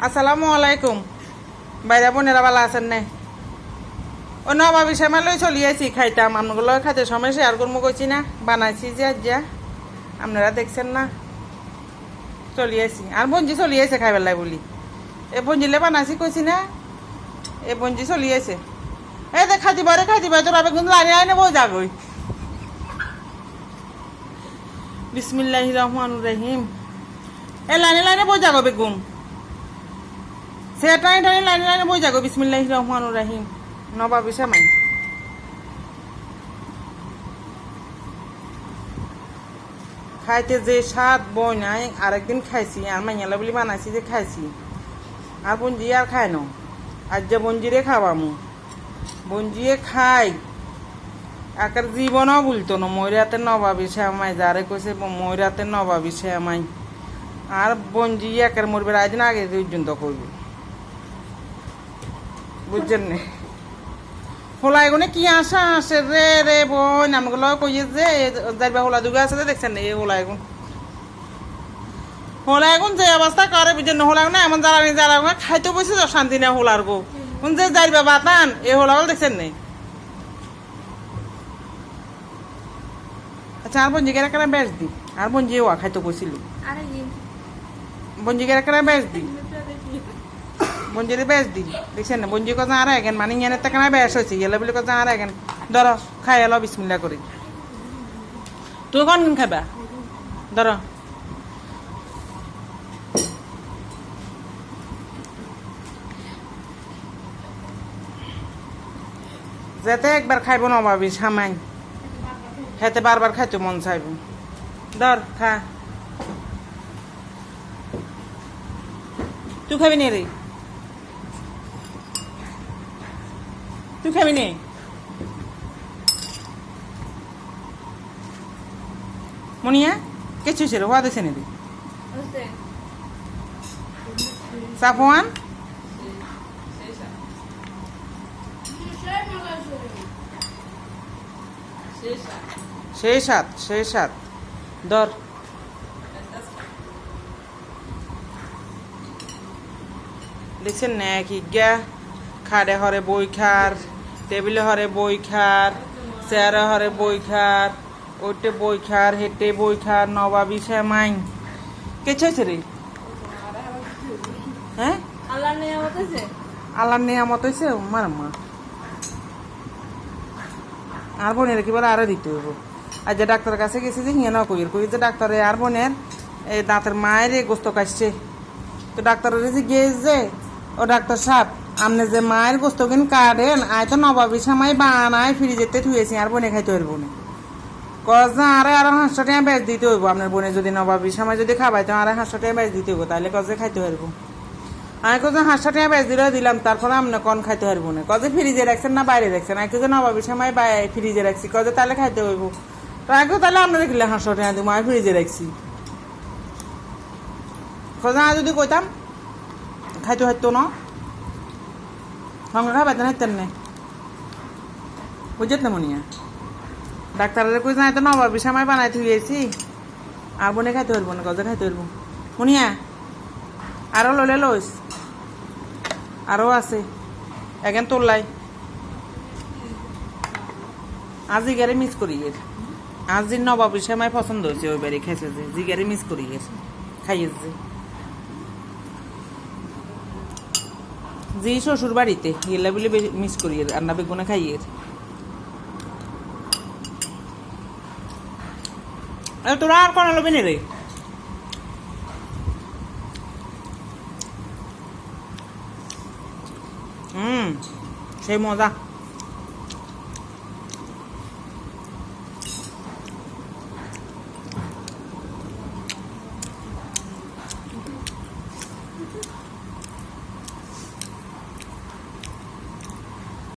আসসালামু আলাইকুম। বাইরা বোনেরা ভালো আছেন না? ও নবাবি শ্যামালই চলিয়েছি খাইতাম, আমগুলো খাইতে সময় শেয়ার করবো কইছি না, বানাইছি যে আজ যা আপনারা দেখছেন না, চলিয়েছি আর বঞ্জি চলিয়েছে খাইবেলাই বলি এ বঞ্জিলে বানাইছি কইছি না, এ বঞ্জি চলিয়েছে। এই দেখ খাইতিবা তোর আবে কিন্তু লাইনে লাইনে বই যাগই। বিসমিল্লাহির রহমানির রহিম। এ লাইনে লাইনে বই যাগো বেগুম, সেটাই টানি লাইনে লাইনে বই যাগো। বিসমিল্লাহির রহমানির রহিম। নবাবি শ্যামাই খাইতে যে স্বাদ বই নাই, আরেকদিন খাইছি আর মাইয়ালা বলি বানাইছি যে খাইছি, আর বঞ্জি আর খাই ন, আজ যে বঞ্জিরে খাবামু, বঞ্জিয়ে খাই একার জীবনও বলতো না ময়রাতে নবাবি শ্যামাই, যারে কইছে ময়রাতে নবাবি শ্যামাই, আর বঞ্জি একের মরবে আজদিন আগে পর্যন্ত করবে, বুঝছেন না? হোলা এগুলো কি আশা আসে রে রে বোন, নামগুলো কইয়ে যে যাইবা হোলা দুগা আছে দেখছেন এই হোলা এগুন যে অবস্থা করে বুঝছেন। হোলা এগুন এমন যারা খাইতে বসে তো শান্তি না হোলার গো, যে যাইবা বাতান এই হোলাগুলো দেখছেন নেই। আচ্ছা আর বঞ্জিকের একটা বেশ দি, আর বঞ্জি ওয়া খাইতে বসিল বঞ্জিকের একটা বেশ দি, বঞ্জিরে বেশ দি দেখছেন না। বঞ্জি কথা আর এখন মানে ইয়ানে তো কেন বেশ হয়েছে গেলে বলে কথা আর এখন ধরো খাই এলো বিসমিল্লা করি। তুই কোন খাইবা ধরো, যেতে একবার খাইব নবাবি সামাই, খেতে বারবার খাইতে মন চাইব। ধর খা, তুই খাবি নে রে, তুই খাবি নে? মনিয়া কিছু ছিল হওয়া দিছে নি সাফওয়ান? সেই সাত ধর, দেখছেন না কি গা খাড়ে হরে বই খার, টেবিলে হরে বই খার, চেয়ারে হরে বই খার, ওইটে বই খার, হেঁটে বই খার, নবাবি শ্যামাই কেছে হয়েছে রে? হ্যাঁ আল্লাহর নিয়ামত হয়েছে মার মা। আর বোনের কি বলে আরো দিতে হইব। আর যে ডাক্তারের কাছে গেছে যে হিয়া না কই যে ডাক্তারে আর বোনের এই দাঁতের মায়ের গোস্ত কাটছে, তো ডাক্তারের যে গিয়েছে ও ডাক্তার সাহেব আপনি যে মায়ের গোস্ত কিন কাটেন আয় তো নবাবি শ্যামাই বানায় ফ্রিজেতে থুয়েছি আর বোনে খাইতে হইব না। কজা আরে 500 টাকা বেচ দিতে হইব, আপনার বোনে যদি নবাবি শ্যামাই যদি খাবাই তো 500 টাকা বেচ দিতে হইব, তাহলে কজে খাইতে হইব। আমি কজে 500 টাকা বেচ দিলাম, তারপরে আপনি কন খাইতে পারব না। কজে ফ্রিজে রাখছেন না বাইরে রাখছেন? আমি কজে নবাবি শ্যামাই ফ্রিজে রাখছি, কজে তাহলে খাইতে হইব। তো আগে তাহলে আপনি দেখলে 500 টাকা দিব, আমি ফ্রিজে রাখছি। কজা যদি কইতাম খাইতে হইতো না, সঙ্গে খাবাইতেন হাইতেন না, বুঝত না মনিয়া? ডাক্তারের কই যায় তো নবাবি শ্যামাই বানাই থুয়েছি আর বোনে খাইতে পারবো না, কজে খাইতে পারবো মনিয়া? আরো লইলে লইস, আরো আছে এখন তোলাই। আজ জিগারে মিস করি গেছে, আজ যে নবাবি শ্যামাই পছন্দ হয়েছে ওই বাড়ি খাইছে যে জিগারে মিস করি গেছে খাইয়েছে যে শ্বশুর বাড়িতে গেলে বলে মিস করি রান্না বেগুনে খাইয়ে। তোরা আর কোন লবি নে রে? সেই মজা।